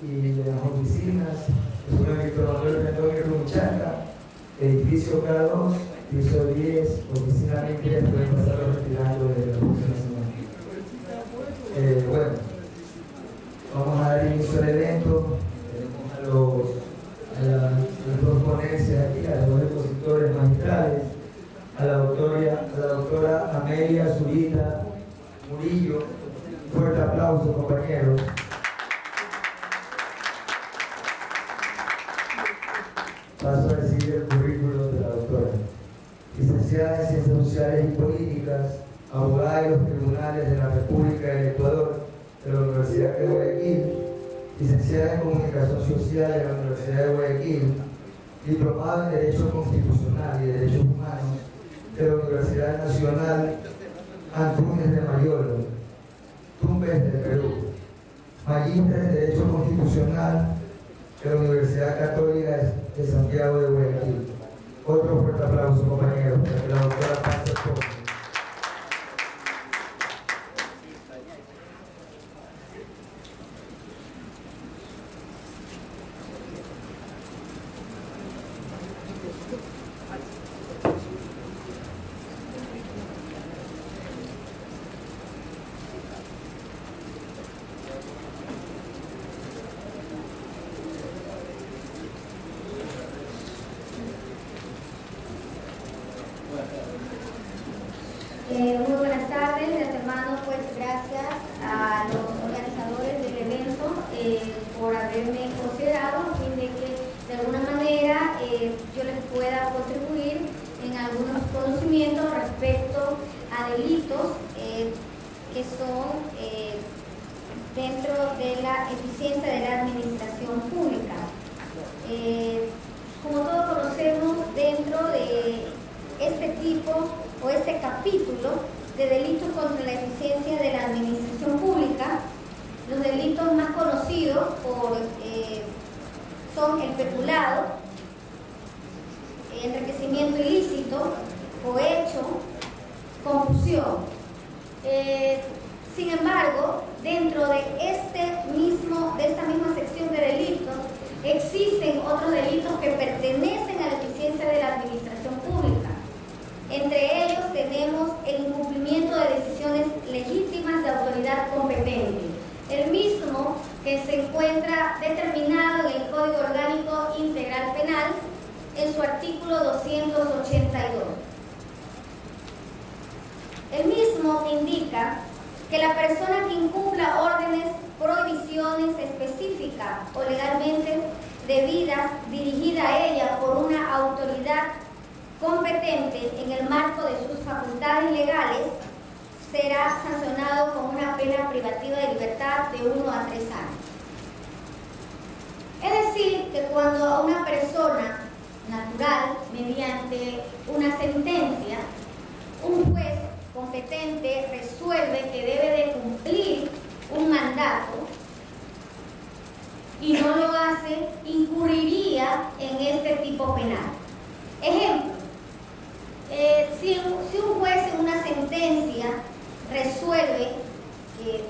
y de las oficinas, es una Víctor Manuel Rendón y Rumichaca, edificio K2, piso 10, oficina 23, pueden pasarlo retirando de la Oficina Nacional. Bueno, vamos a dar inicio al evento. Tenemos a las dos ponencias aquí, a los dos expositores magistrales, a la doctora Amelia Zurita Murillo. Fuerte aplauso, compañeros. Paso a recibir el currículum de la doctora. Licenciada en Ciencias Sociales y Políticas, abogada de los tribunales de la República del Ecuador de la Universidad de Guayaquil, licenciada en Comunicación Social de la Universidad de Guayaquil, diplomada en Derecho Constitucional y Derechos Humanos de la Universidad Nacional Antúnez de Mayolo, Tumbes del Perú, magíster en Derecho Constitucional de la Universidad Católica de Santiago de Guayaquil. Otro fuerte aplauso, compañeros, para que la doctora pase por. Muy buenas tardes, de antemano pues gracias a los organizadores del evento por haberme considerado a fin de que de alguna manera yo les pueda contribuir en algunos conocimientos respecto a delitos que son dentro de la eficiencia de la administración pública. Como todos conocemos, dentro de este tipo o este capítulo de delitos contra la eficiencia de la administración pública, los delitos más conocidos son el peculado, enriquecimiento ilícito, cohecho, confusión. Sin embargo, dentro de esta misma sección de delitos, existen otros delitos que pertenecen a la eficiencia de la administración pública. Entre ellos tenemos el incumplimiento de decisiones legítimas de autoridad competente, el mismo que se encuentra determinado en el Código Orgánico Integral Penal en su artículo 282. El mismo indica que la persona que incumpla órdenes, prohibiciones específicas o legalmente debidas dirigidas a ella por una autoridad competente en el marco de sus facultades legales será sancionado con una pena privativa de libertad de 1 a 3 años. Es decir, que cuando a una persona natural, mediante una sentencia, un juez competente resuelve que debe de cumplir un mandato y no lo hace, incurriría en este tipo penal. Ejemplo, si un juez en una sentencia resuelve que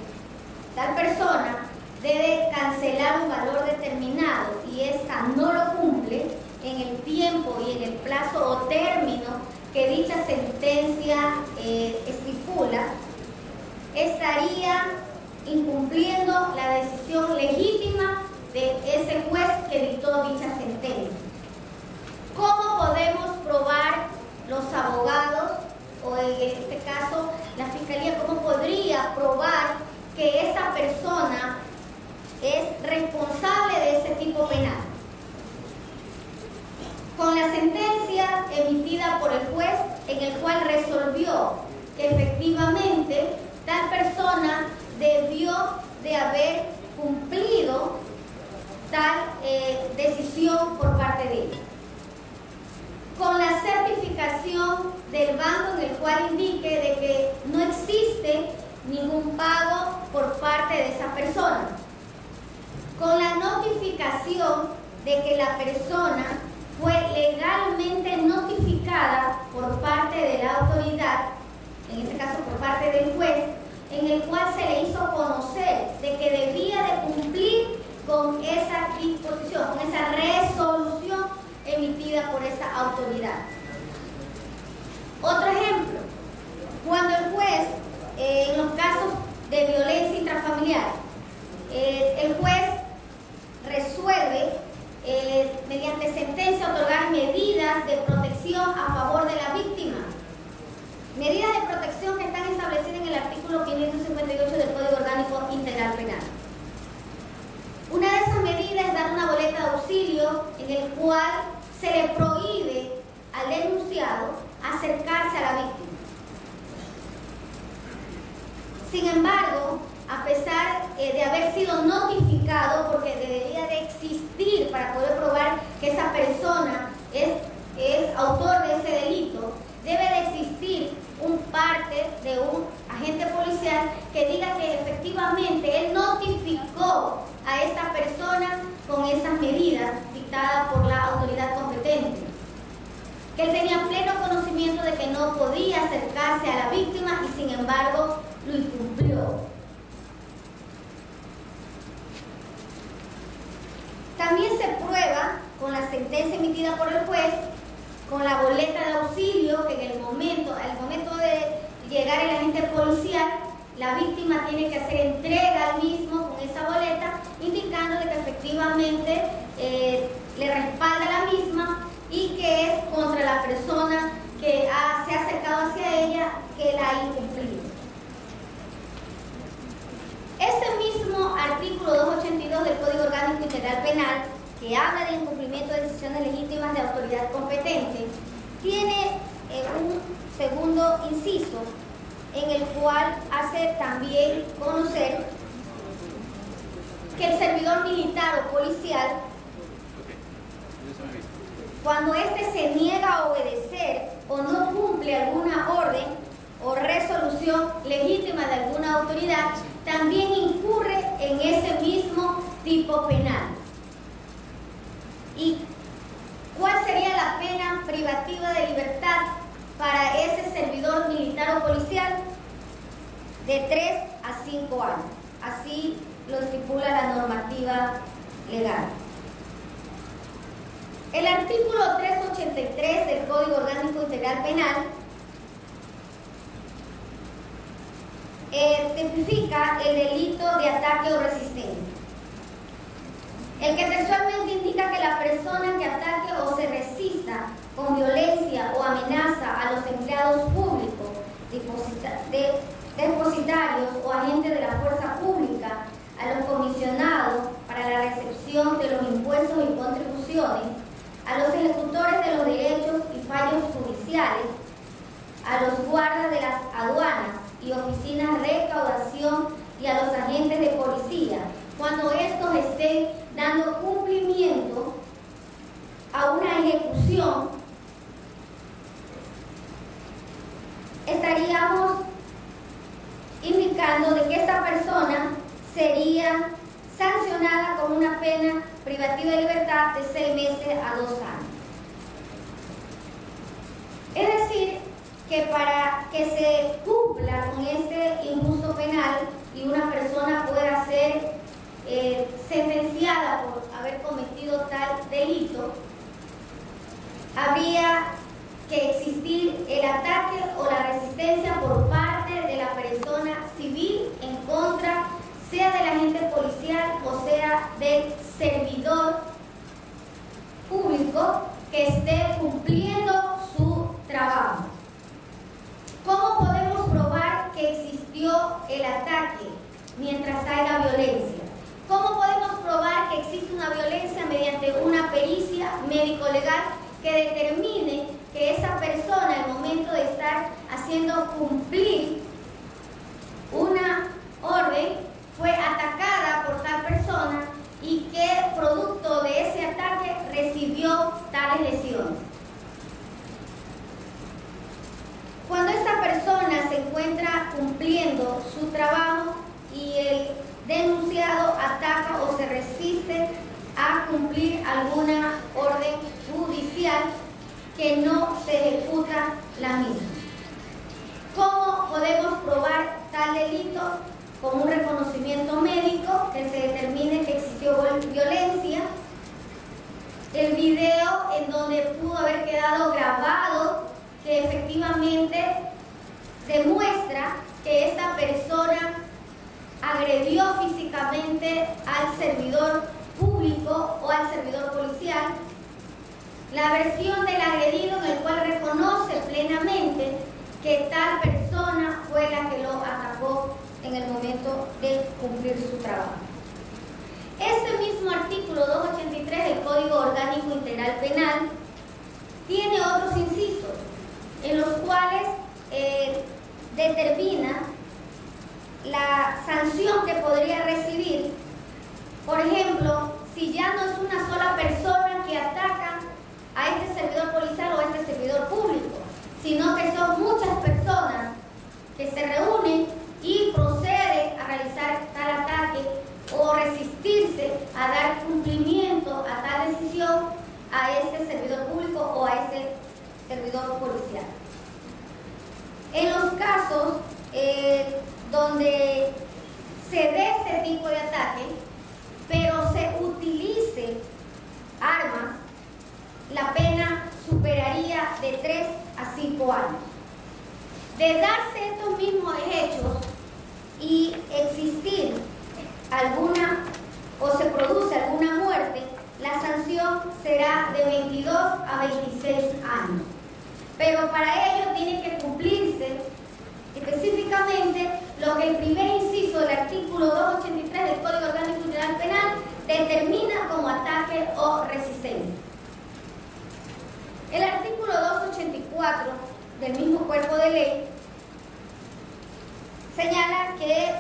tal persona debe cancelar un valor determinado y esta no lo cumple en el tiempo y en el plazo o término que dicha sentencia estipula, estaría incumpliendo la decisión legítima de ese juez que dictó dicha sentencia. ¿Cómo podemos probar los abogados, o en este caso la Fiscalía, cómo podría probar que esa persona es responsable de ese tipo penal? Con la sentencia emitida por el juez en el cual resolvió que efectivamente tal persona debió de haber cumplido tal decisión por parte de ella. Con la certificación del banco en el cual indique de que no existe ningún pago por parte de esa persona. Con la notificación de que la persona fue legalmente notificada por parte de la autoridad, en este caso por parte del juez, en el cual se le hizo conocer de que debía de cumplir con el juez resuelve mediante sentencia otorgar medidas de protección a favor de la víctima. Medidas de protección que están establecidas en el artículo 558 del Código Orgánico Integral Penal. Una de esas medidas es dar una boleta de auxilio en el cual se le prohíbe al denunciado acercarse a la víctima. Sin embargo, a pesar de haber sido notificado, porque debería de existir para poder probar que esa persona es autor de ese delito, debe de existir un parte de un agente policial que diga que efectivamente él notificó a esta persona con esas medidas dictadas por la autoridad competente, que él tenía pleno conocimiento de que no podía acercarse a la víctima y sin embargo lo incumplió. También se prueba con la sentencia emitida por el juez, con la boleta de auxilio, que en al momento de llegar el agente policial, la víctima tiene que hacer entrega al mismo con esa boleta, indicándole que efectivamente le respalda la misma y que es contra la persona que se ha acercado hacia ella que la ha incumplido. Este mismo artículo 282 del Código Orgánico Integral Penal, que habla de incumplimiento de decisiones legítimas de autoridad competente, tiene un segundo inciso en el cual hace también conocer que el servidor militar o policial, cuando éste se niega a obedecer o no cumple alguna orden o resolución legítima de alguna autoridad, también incurre en ese mismo tipo penal. ¿Y cuál sería la pena privativa de libertad para ese servidor militar o policial? De 3 a 5 años. Así lo estipula la normativa legal. El artículo 383 del Código Orgánico Integral Penal tipifica el delito de ataque o resistencia. El que textualmente indica que la persona que ataque o se resista con violencia o amenaza a los empleados públicos, depositarios o agentes de la fuerza pública, a los comisionados para la recepción de los impuestos y contribuciones, a los ejecutores de los derechos y fallos judiciales, a los guardas de las aduanas y oficinas de recaudación y a los agentes de policía, cuando estos estén dando cumplimiento a una ejecución, estaríamos indicando de que esta persona sería sancionada con una pena privativa de libertad de 6 meses a 2 años. Es decir, que para que se cumpla con este injusto penal y una persona pueda ser sentenciada por haber cometido tal delito, habría que existir el ataque o la resistencia por parte de la persona civil en contra, sea del agente policial o sea del servidor público que esté cumpliendo su trabajo. ¿Cómo podemos probar que existió el ataque mientras haya violencia? ¿Cómo podemos probar que existe una violencia mediante una pericia médico-legal que determine que esa persona al momento de estar haciendo cumplir una orden fue atacada por tal persona y que producto de ese ataque recibió tales lesiones? Cuando esta persona se encuentra cumpliendo su trabajo y el denunciado ataca o se resiste a cumplir alguna orden judicial que no se ejecuta la misma, ¿cómo podemos probar tal delito? Con un reconocimiento médico que se determine que existió violencia, el video en donde pudo haber quedado grabado que efectivamente demuestra que esta persona agredió físicamente específicamente al servidor público o al servidor policial. La versión del agredido, en el cual reconoce plenamente que tal persona fue la que lo atacó en el momento de cumplir su trabajo. Este mismo artículo 283 del Código Orgánico Integral Penal tiene otros incisos en los cuales determina la sanción que podría recibir. Por ejemplo, si ya no es una sola persona que ataca a este servidor policial o a este servidor público, sino que son muchas personas que se reúnen y proceden a realizar tal ataque o resistirse a dar cumplimiento a tal decisión a este servidor público o a este servidor policial. En los casos donde se dé este tipo de ataque, pero se utilice armas, la pena superaría de 3 a 5 años. De darse estos mismos hechos y existir alguna o se produce alguna muerte, la sanción será de 22 a 26 años. Pero para ello tiene que cumplirse específicamente lo que el primer inciso del artículo 283 del Código Orgánico Integral Penal determina como ataque o resistencia. El artículo 284 del mismo cuerpo de ley señala que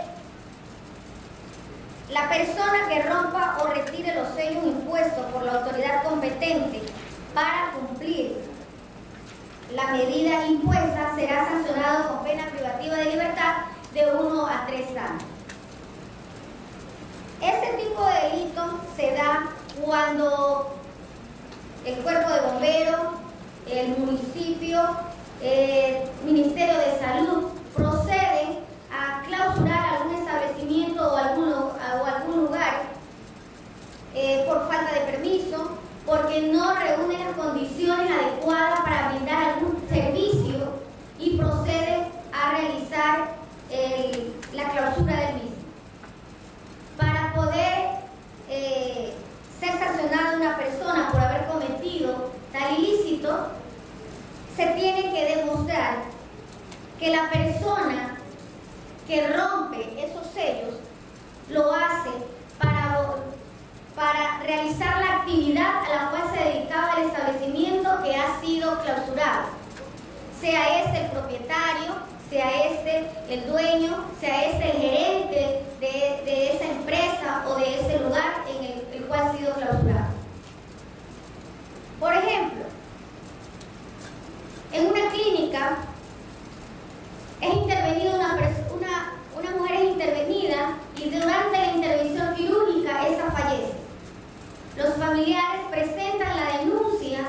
la persona que rompa o retire los sellos impuestos por la autoridad competente para cumplir la medida impuesta será sancionado con pena privativa de libertad de 1 a 3 años. Este tipo de delito se da cuando el cuerpo de bomberos, el municipio, el Ministerio de Salud proceden a clausurar algún establecimiento o algún lugar por falta de permiso, porque no reúnen las condiciones adecuadas para brindar algún servicio y proceden a realizar la clausura del mismo. Para poder ser sancionada una persona por haber cometido tal ilícito, se tiene que demostrar que la persona que rompe esos sellos lo hace para realizar la actividad a la cual se dedicaba el establecimiento que ha sido clausurado, sea este el propietario, sea este el dueño, sea este el gerente de esa empresa o de ese lugar en el cual ha sido clausurado. Por ejemplo, en una clínica es intervenida una mujer es intervenida y durante la intervención quirúrgica esa fallece. Los familiares presentan la denuncia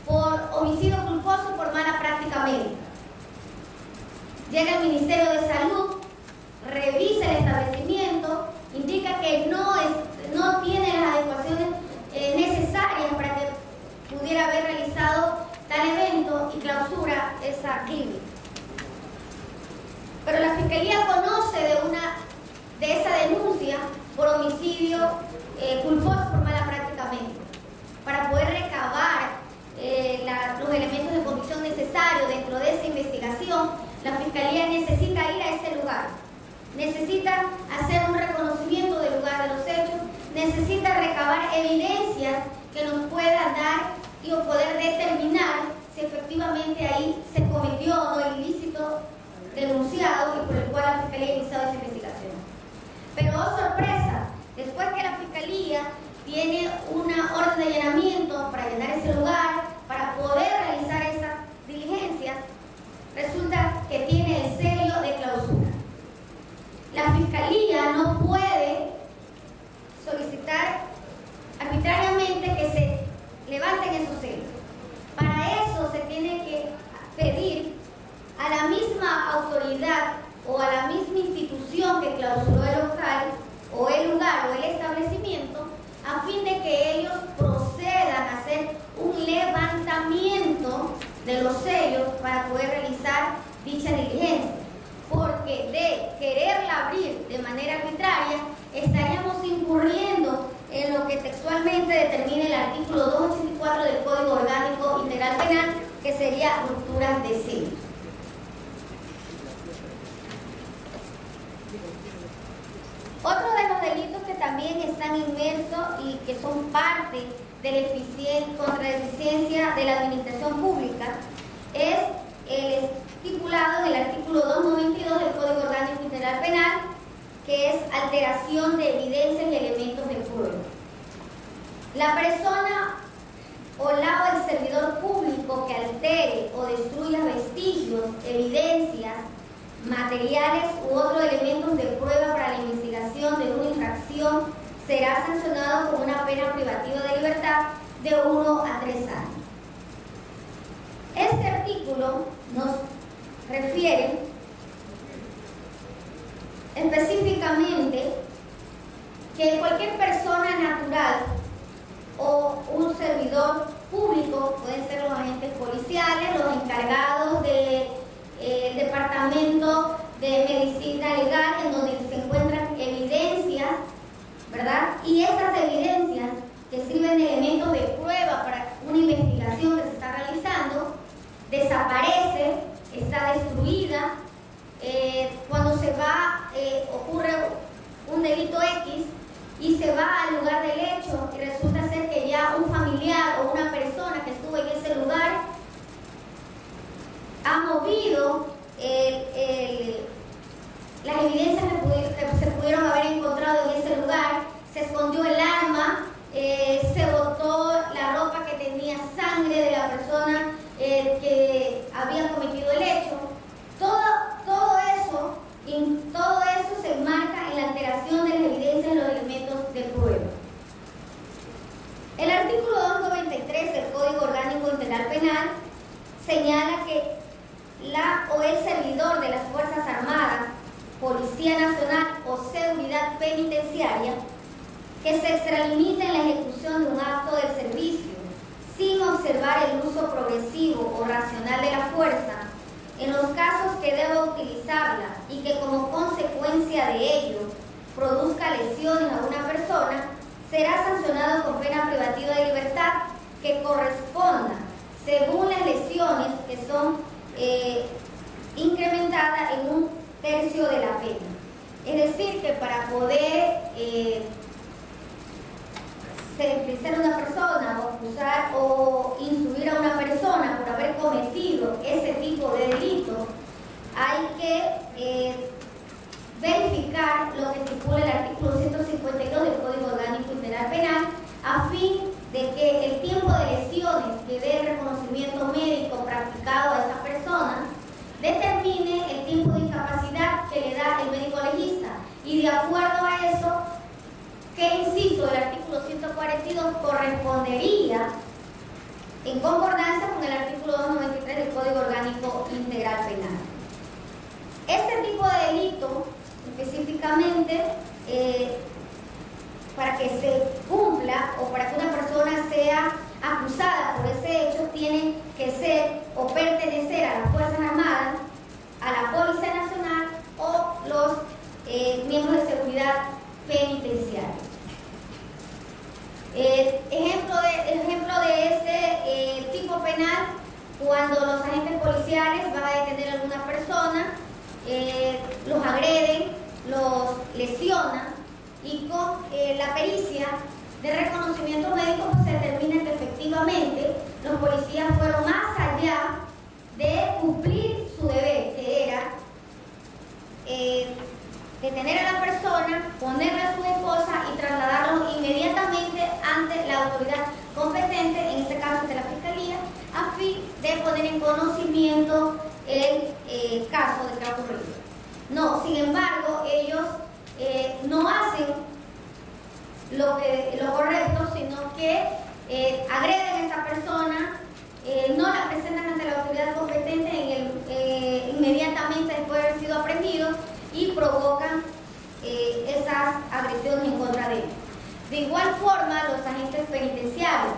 por homicidio culposo por mala práctica médica. Llega el Ministerio de Salud, revisa el establecimiento, indica que no tiene las adecuaciones necesarias para que pudiera haber realizado tal evento y clausura esa clínica. Pero la Fiscalía conoce de esa denuncia por homicidio culposo por mala práctica médica. Para poder recabar los elementos de convicción necesarios dentro de esa investigación, la Fiscalía necesita ir a ese lugar, necesita hacer un reconocimiento del lugar de los hechos, necesita recabar evidencias que nos puedan dar y o poder determinar si efectivamente ahí se cometió o no el ilícito denunciado y por el cual la Fiscalía ha iniciado esa investigación. Pero, oh sorpresa, después que la Fiscalía tiene una orden de allanamiento para allanar ese lugar, para poder realizar esas diligencias, resulta que tiene el sello de clausura. La Fiscalía no puede solicitar arbitrariamente que se levanten esos sellos. Para eso se tiene que pedir a la misma autoridad o a la misma institución que clausuró el local o el lugar o el establecimiento, a fin de que ellos procedan a hacer un levantamiento de los sellos para poder realizar dicha diligencia, porque de quererla abrir de manera arbitraria estaría artículo 284 del Código Orgánico Integral Penal, que sería rupturas de celo. Otro de los delitos que también están inmersos y que son parte contra la eficiencia de la administración pública es el estipulado en el artículo 292 del Código Orgánico Integral Penal, que es alteración de evidencias y elementos de prueba. La persona o el servidor público que altere o destruya vestigios, evidencias, materiales u otros elementos de prueba para la investigación de una infracción será sancionado con una pena privativa de libertad de 1 a 3 años. Este artículo nos refiere específicamente que cualquier persona natural o un servidor público, pueden ser los agentes policiales, los encargados del departamento de medicina legal, en donde se encuentran evidencias, ¿verdad? Y esas evidencias que sirven de elementos de prueba para una investigación que se está realizando, desaparece, está destruida. Cuando se va, ocurre un delito X y se va al lugar del hecho y resulta ser que ya un familiar o una persona que estuvo en ese lugar ha movido las evidencias que se pudieron haber encontrado en ese lugar, se escondió el arma, se botó la ropa que tenía sangre de la persona que había cometido el hecho. Todo eso se enmarca en la alteración de las evidencias y los elementos de prueba. El artículo 293 del Código Orgánico Integral Penal señala que la o el servidor de las Fuerzas Armadas, Policía Nacional o Seguridad Penitenciaria que se extralimita en la ejecución de un acto del servicio sin observar el uso progresivo o racional de la fuerza, en los casos que deba utilizarla y que como consecuencia de ello produzca lesiones a una persona, será sancionado con pena privativa de libertad que corresponda según las lesiones que son incrementadas en 1/3 de la pena. Es decir, que para poder sentenciar a una persona o acusar o instruir a una persona por haber cometido ese tipo de delito, hay que verificar lo que estipula el artículo 152 del Código Orgánico Integral Penal, a fin de que el tiempo de lesiones que dé el reconocimiento médico practicado a esa persona determine el tiempo de incapacidad que le da el médico legista, y de acuerdo a eso, ¿qué inciso del artículo 142 correspondería en concordancia con el artículo 293 del Código Orgánico Integral Penal? Este tipo de delito, específicamente, para que se cumpla o para que una persona sea acusada por ese hecho, tiene que ser o pertenecer a las Fuerzas Armadas, a la Policía Nacional o los miembros de seguridad penitenciaria. Ejemplo de ese tipo penal, cuando los agentes policiales van a detener a alguna persona, los agreden, los lesionan, y con la pericia de reconocimiento médico se determina que efectivamente los policías fueron más allá de cumplir su deber, que era detener a la persona, ponerle a su esposa y trasladarlo inmediatamente ante la autoridad competente, en este caso de la Fiscalía, a fin de poner en conocimiento el caso de que ha ocurrido. No, sin embargo, ellos no hacen lo correcto, sino que agreden a esa persona, no la presentan ante la autoridad competente inmediatamente después de haber sido aprendidos, y provocan esas agresiones en contra de ellos. De igual forma, los agentes penitenciarios,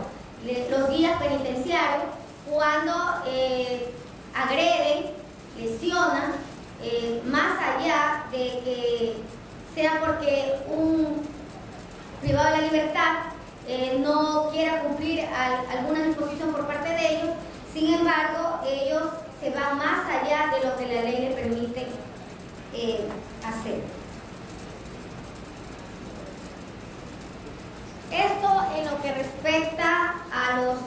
los guías penitenciarios, cuando agreden, lesionan, más allá de que sea porque un privado de la libertad no quiera cumplir alguna disposición por parte de ellos. Sin embargo, ellos se van más allá de lo que la ley le permite hacer. Esto en lo que respecta a los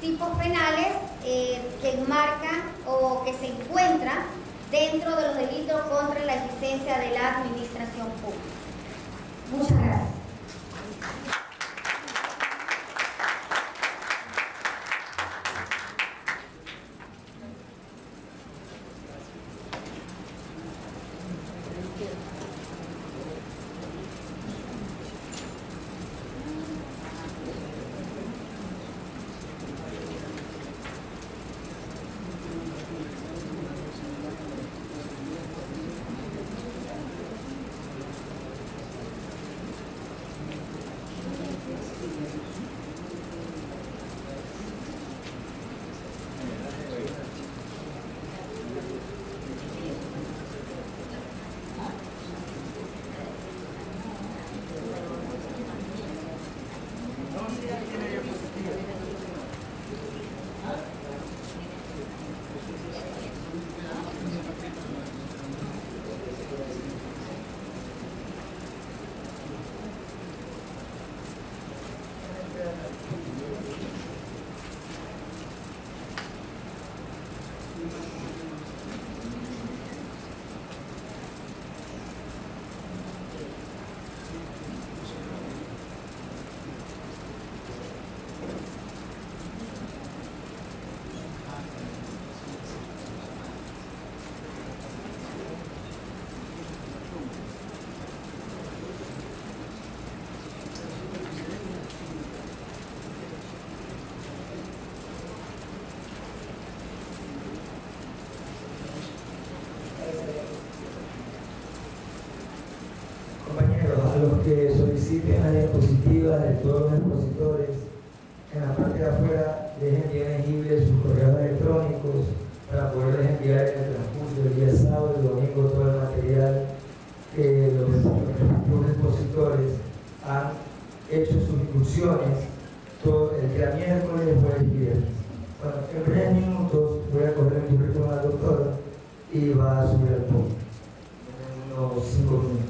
tipos penales que enmarcan o que se encuentran dentro de los delitos contra la eficiencia de la administración pública. Muchas gracias. Compañeros, a los que soliciten la diapositiva de todos los expositores, en la parte de afuera dejen bien elegibles sus correos electrónicos para poderles enviar en el transcurso del día sábado y domingo todo el material que los expositores han hecho sus inclusiones todo el día miércoles, jueves y viernes. Bueno, en 3 minutos voy a coger el currículum al doctor y va a subir al punto en unos 5 minutos.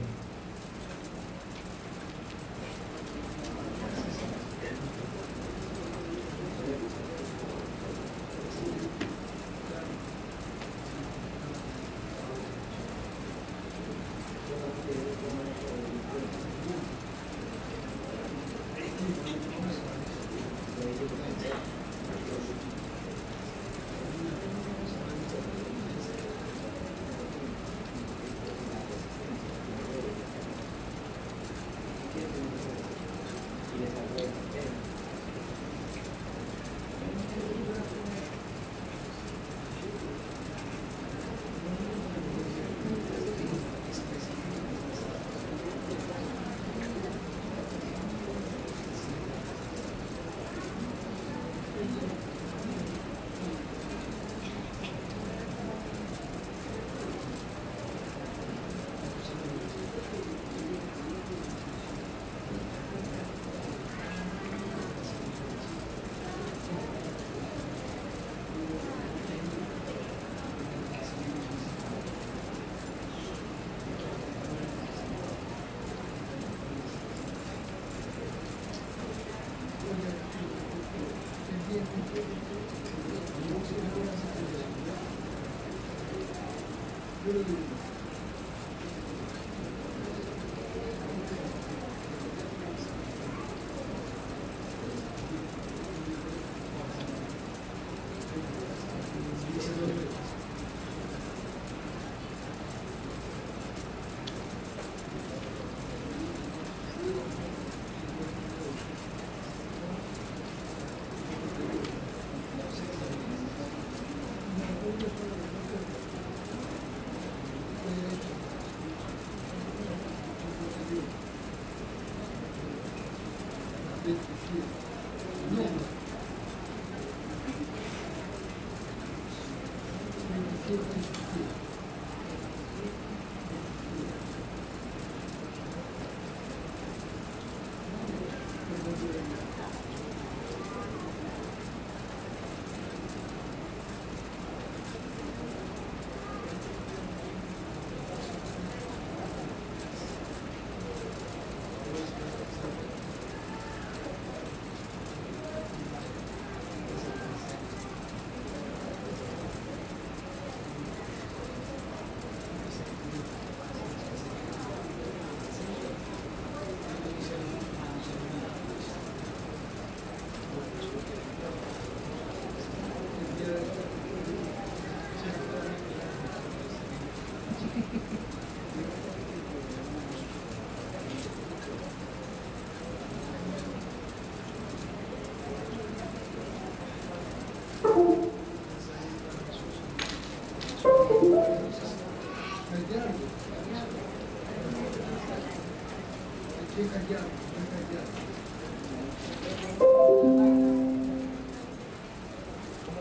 ¿Cómo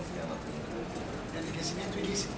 se llama? Enriquecimiento ilícito.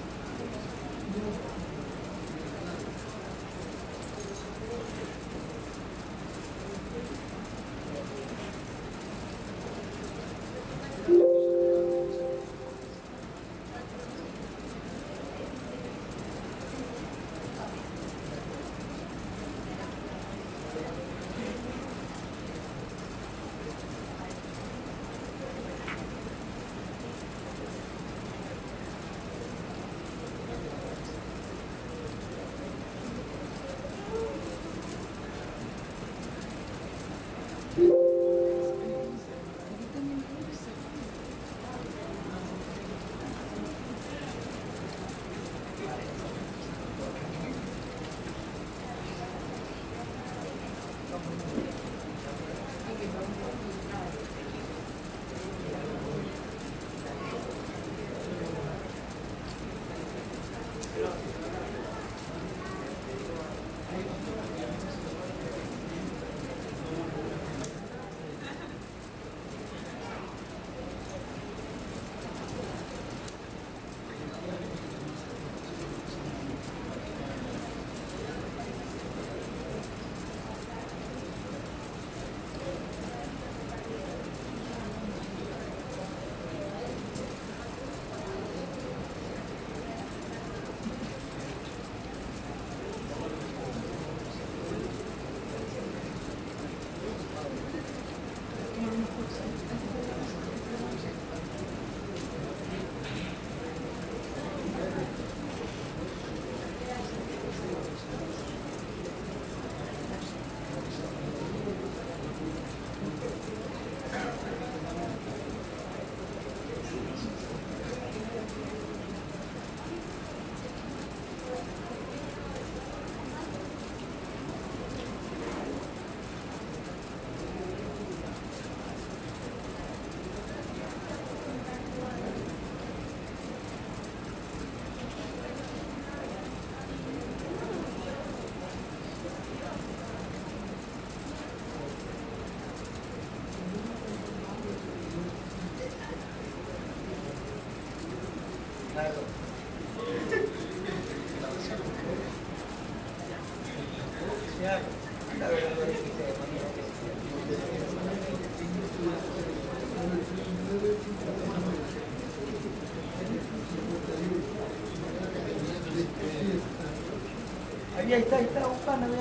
Ahí está buscando, ahí.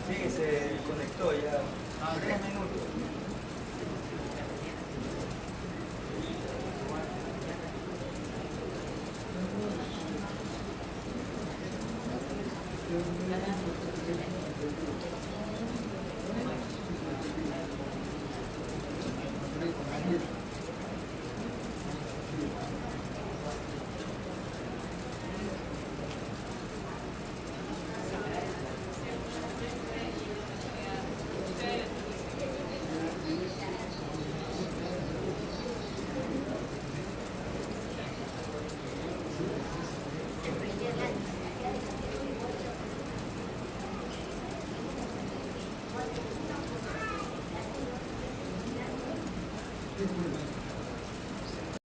Sí, se conectó ya. 3 minutos. Thank you.